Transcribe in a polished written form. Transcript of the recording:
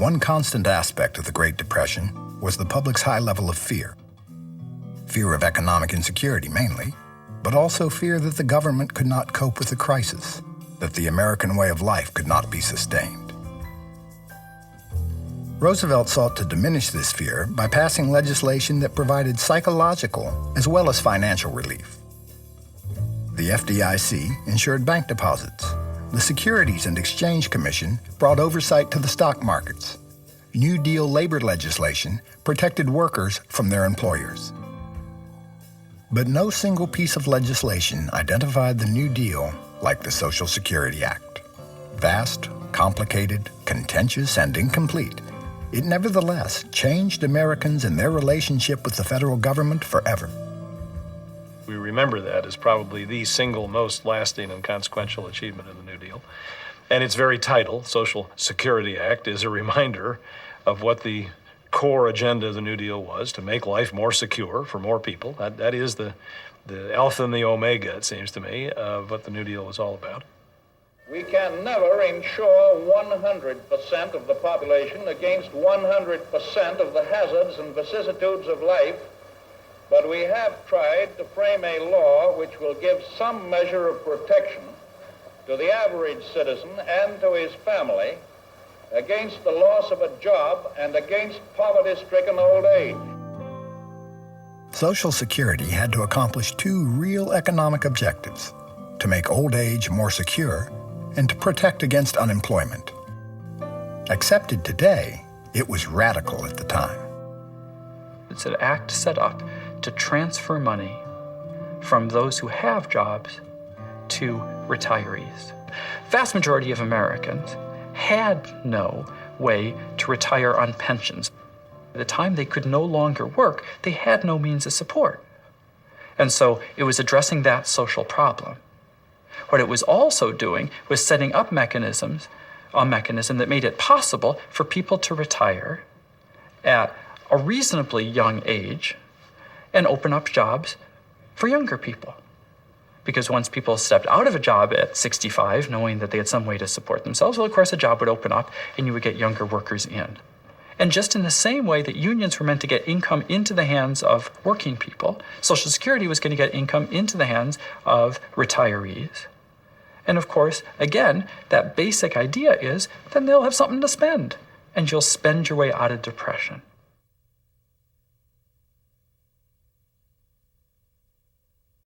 One constant aspect of the Great Depression was the public's high level of fear. Fear of economic insecurity mainly, but also fear that the government could not cope with the crisis, that the American way of life could not be sustained. Roosevelt sought to diminish this fear by passing legislation that provided psychological as well as financial relief. The FDIC insured bank deposits. The Securities and Exchange Commission brought oversight to the stock markets. New Deal labor legislation protected workers from their employers. But no single piece of legislation identified the New Deal like the Social Security Act. Vast, complicated, contentious, and incomplete, it nevertheless changed Americans and their relationship with the federal government forever. We remember that as probably the single most lasting and consequential achievement of the New Deal. And its very title, Social Security Act, is a reminder of what the core agenda of the New Deal was, to make life more secure for more people. That is the alpha and the omega, it seems to me, of what the New Deal was all about. We can never insure 100% of the population against 100% of the hazards and vicissitudes of life, but we have tried to frame a law which will give some measure of protection to the average citizen and to his family against the loss of a job and against poverty-stricken old age. Social Security had to accomplish two real economic objectives: to make old age more secure and to protect against unemployment. Accepted today, it was radical at the time. It's an act set up to transfer money from those who have jobs to retirees. Vast majority of Americans had no way to retire on pensions. By the time they could no longer work, they had no means of support. And so it was addressing that social problem. What it was also doing was setting up a mechanism that made it possible for people to retire at a reasonably young age and open up jobs for younger people. Because once people stepped out of a job at 65, knowing that they had some way to support themselves, well, of course, a job would open up and you would get younger workers in. And just in the same way that unions were meant to get income into the hands of working people, Social Security was going to get income into the hands of retirees. And of course, again, that basic idea is then they'll have something to spend, and you'll spend your way out of depression.